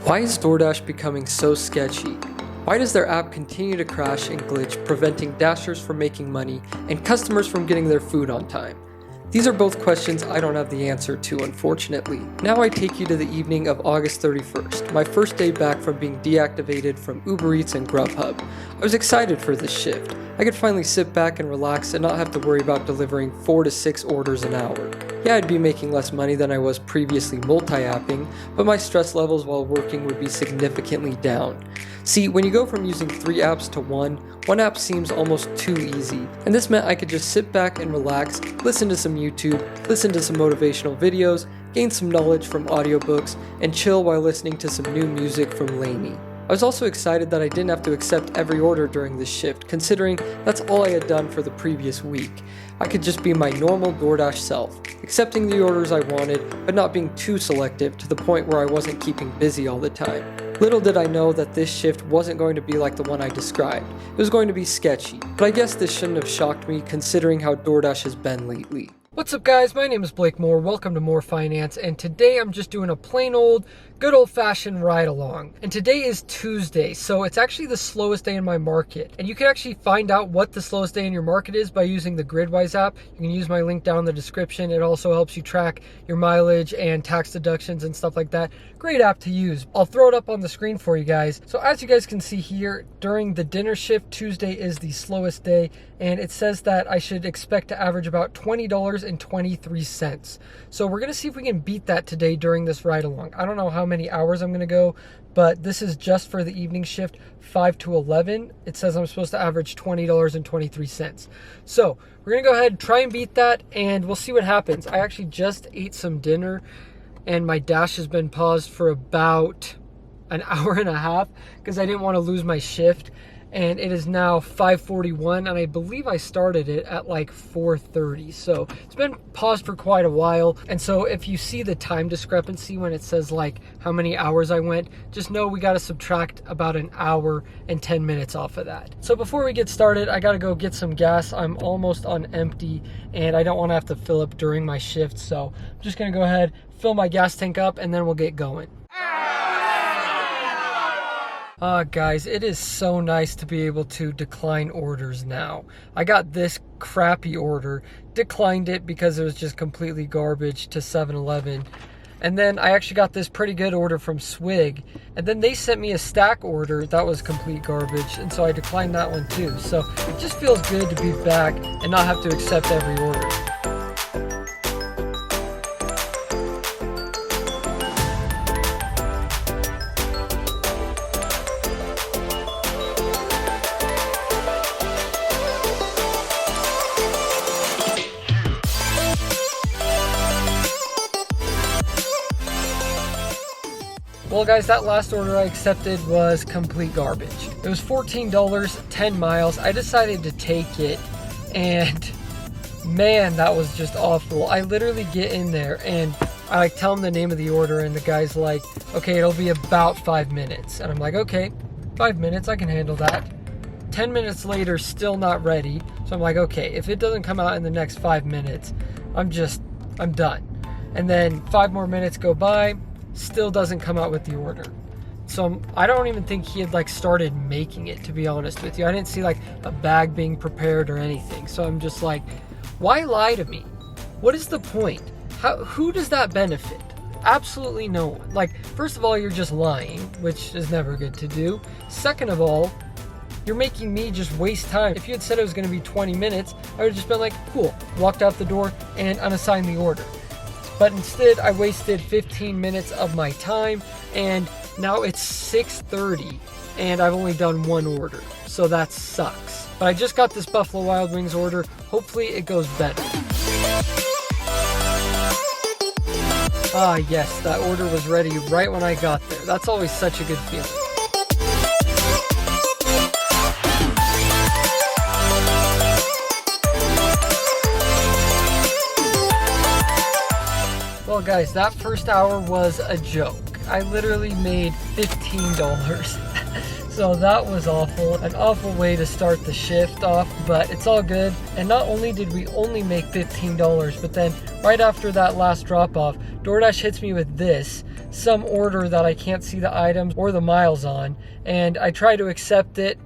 Why is Doordash becoming so sketchy? Why does their app continue to crash and glitch, preventing Dashers from making money and customers from getting their food on time? These are both questions I don't have the answer to, unfortunately. Now I take you to the evening of August 31st, my first day back from being deactivated from Uber Eats and Grubhub. I was excited for this shift. I could finally sit back and relax and not have to worry about delivering 4 to 6 orders an hour. Yeah, I'd be making less money than I was previously multi-apping, but my stress levels while working would be significantly down. See, when you go from using 3 apps to one app seems almost too easy, and this meant I could just sit back and relax, listen to some YouTube, listen to some motivational videos, gain some knowledge from audiobooks, and chill while listening to some new music from Laney. I was also excited that I didn't have to accept every order during this shift, considering that's all I had done for the previous week. I could just be my normal Doordash self, accepting the orders I wanted, but not being too selective to the point where I wasn't keeping busy all the time. Little did I know that this shift wasn't going to be like the one I described. It was going to be sketchy, but I guess this shouldn't have shocked me considering how Doordash has been lately. What's up guys, my name is Blake Moore, welcome to More Finance, and today I'm just doing a plain old, good old-fashioned ride-along. And today is Tuesday, so it's actually the slowest day in my market. And you can actually find out what the slowest day in your market is by using the GRIDWISE app. You can use my link down in the description. It also helps you track your mileage and tax deductions and stuff like that. Great app to use. I'll throw it up on the screen for you guys. So as you guys can see here, during the dinner shift, Tuesday is the slowest day, and it says that I should expect to average about $20.23. So we're gonna see if we can beat that today during this ride along. I don't know how many hours I'm gonna go, but this is just for the evening shift, 5 to 11. It says I'm supposed to average $20.23. So we're gonna go ahead and try and beat that, and we'll see what happens. I actually just ate some dinner, and my dash has been paused for about an hour and a half because I didn't want to lose my shift. And it is now 5:41, and I believe I started it at like 4:30. So it's been paused for quite a while. And so if you see the time discrepancy when it says like how many hours I went, just know we got to subtract about an hour and 10 minutes off of that. So before we get started, I got to go get some gas. I'm almost on empty, and I don't want to have to fill up during my shift. So I'm just going to go ahead, fill my gas tank up, and then we'll get going. Guys, it is so nice to be able to decline orders now. I got this crappy order, declined it because it was just completely garbage to 7-Eleven. And then I actually got this pretty good order from Swig. And then they sent me a stack order that was complete garbage. And so I declined that one too. So it just feels good to be back and not have to accept every order. Well guys, that last order I accepted was complete garbage. It was $14, 10 miles. I decided to take it, and man, that was just awful. I literally get in there and I like tell him the name of the order, and the guy's like, okay, it'll be about 5 minutes. And I'm like, okay, 5 minutes, I can handle that. 10 minutes later, still not ready. So I'm like, okay, if it doesn't come out in the next 5 minutes, I'm done. And then 5 more minutes go by, still doesn't come out with the order. So I don't even think he had like started making it, to be honest with you. I didn't see like a bag being prepared or anything. So I'm just like, why lie to me? What is the point? Who does that benefit? Absolutely no one. Like, first of all, you're just lying, which is never good to do. Second of all, you're making me just waste time. If you had said it was going to be 20 minutes, I would have just been like, cool, walked out the door and unassigned the order. But instead, I wasted 15 minutes of my time, and now it's 6:30, and I've only done one order. So that sucks. But I just got this Buffalo Wild Wings order. Hopefully it goes better. Yes, that order was ready right when I got there. That's always such a good feeling. Well guys, that first hour was a joke. I literally made $15. So that was awful, an awful way to start the shift off, but it's all good. And not only did we only make $15, but then right after that last drop off, DoorDash hits me with this, some order that I can't see the items or the miles on, and I try to accept it.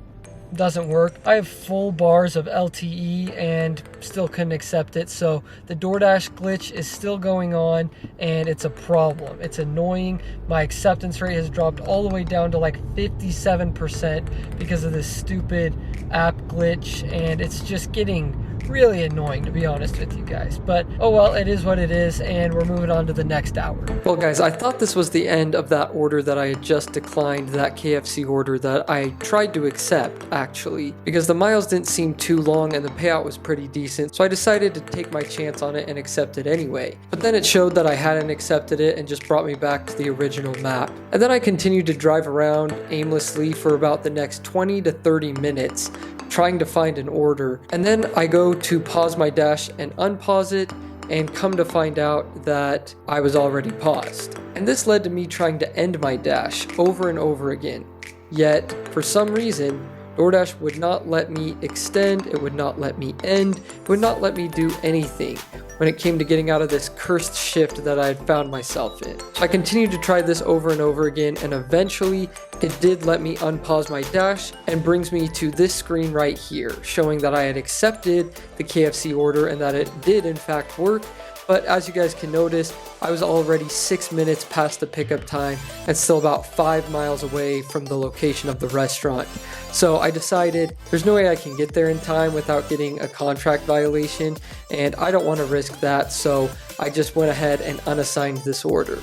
Doesn't work. I have full bars of LTE and still couldn't accept it, so the DoorDash glitch is still going on and it's a problem. It's annoying. My acceptance rate has dropped all the way down to like 57% because of this stupid app glitch, and it's just getting really annoying, to be honest with you guys. But oh well, it is what it is, and we're moving on to the next hour. Well guys, I thought this was the end of that order that I had just declined, that KFC order that I tried to accept actually, because the miles didn't seem too long and the payout was pretty decent, so I decided to take my chance on it and accept it anyway. But then it showed that I hadn't accepted it and just brought me back to the original map. And then I continued to drive around aimlessly for about the next 20 to 30 minutes trying to find an order, and then I go to pause my dash and unpause it, and come to find out that I was already paused. And this led to me trying to end my dash over and over again. Yet, for some reason, DoorDash would not let me extend, it would not let me end, it would not let me do anything when it came to getting out of this cursed shift that I had found myself in. So I continued to try this over and over again, and eventually it did let me unpause my dash and brings me to this screen right here, showing that I had accepted the KFC order and that it did in fact work. But as you guys can notice, I was already 6 minutes past the pickup time and still about 5 miles away from the location of the restaurant. So I decided there's no way I can get there in time without getting a contract violation, and I don't want to risk that, so I just went ahead and unassigned this order.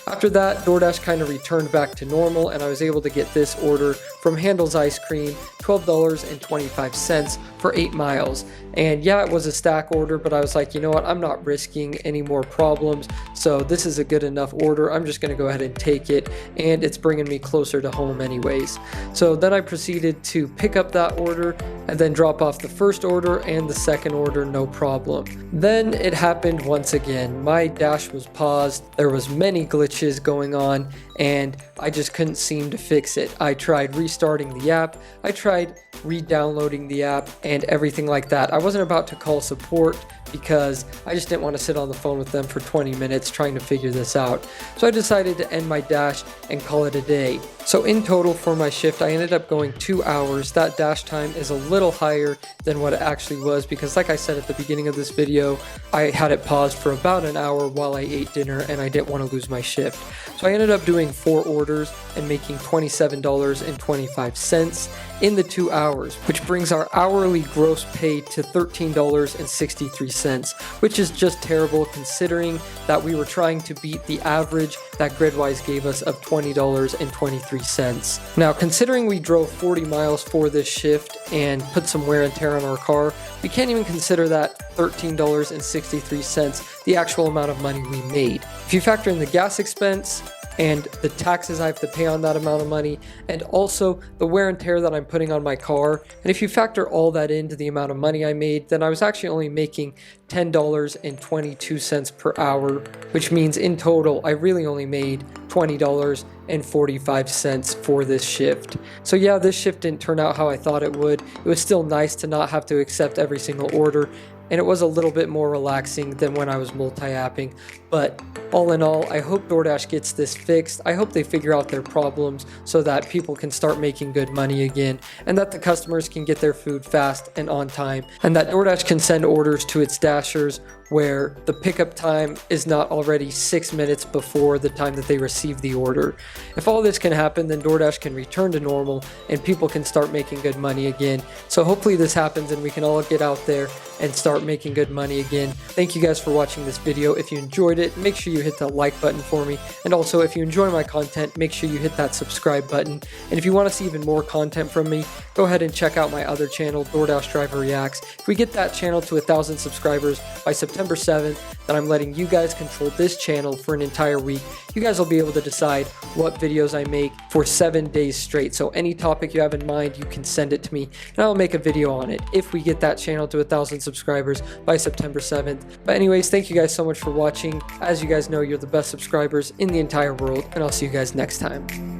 After that, DoorDash kind of returned back to normal, and I was able to get this order from Handel's Ice Cream, $12.25 for 8 miles. And yeah, it was a stack order, but I was like, you know what, I'm not risking any more problems, so this is a good enough order. I'm just gonna go ahead and take it, and it's bringing me closer to home anyways. So then I proceeded to pick up that order and then drop off the first order and the second order, no problem. Then it happened once again. My dash was paused, there was many glitches going on, and I just couldn't seem to fix it. I tried restarting the app, I tried re-downloading the app and everything like that. I wasn't about to call support because I just didn't want to sit on the phone with them for 20 minutes trying to figure this out. So I decided to end my dash and call it a day. So in total for my shift, I ended up going 2 hours. That dash time is a little higher than what it actually was because, like I said at the beginning of this video, I had it paused for about an hour while I ate dinner and I didn't want to lose my shift. So I ended up doing 4 orders and making $27.25 in the 2 hours, which brings our hourly gross pay to $13.63, which is just terrible considering that we were trying to beat the average that GRIDWISE gave us of $20.23. Now, considering we drove 40 miles for this shift and put some wear and tear on our car, we can't even consider that $13.63 the actual amount of money we made. If you factor in the gas expense and the taxes I have to pay on that amount of money, and also the wear and tear that I'm putting on my car, and if you factor all that into the amount of money I made, then I was actually only making $10.22 per hour, which means in total I really only made $20.45 for this shift. So yeah, this shift didn't turn out how I thought it would. It was still nice to not have to accept every single order, and it was a little bit more relaxing than when I was multi-apping. But all in all, I hope DoorDash gets this fixed. I hope they figure out their problems so that people can start making good money again, and that the customers can get their food fast and on time, and that DoorDash can send orders to its dashers where the pickup time is not already 6 minutes before the time that they receive the order. If all this can happen, then DoorDash can return to normal and people can start making good money again. So hopefully this happens and we can all get out there and start making good money again. Thank you guys for watching this video. If you enjoyed it, make sure you hit that like button for me. And also, if you enjoy my content, make sure you hit that subscribe button. And if you want to see even more content from me, go ahead and check out my other channel, DoorDash Driver Reacts. If we get that channel to 1,000 subscribers by September September 7th that I'm letting you guys control this channel for an entire week. You guys will be able to decide what videos I make for 7 days straight. So any topic you have in mind, you can send it to me and I'll make a video on it if we get that channel to 1,000 subscribers by September 7th. But anyways, thank you guys so much for watching. As you guys know, you're the best subscribers in the entire world, and I'll see you guys next time.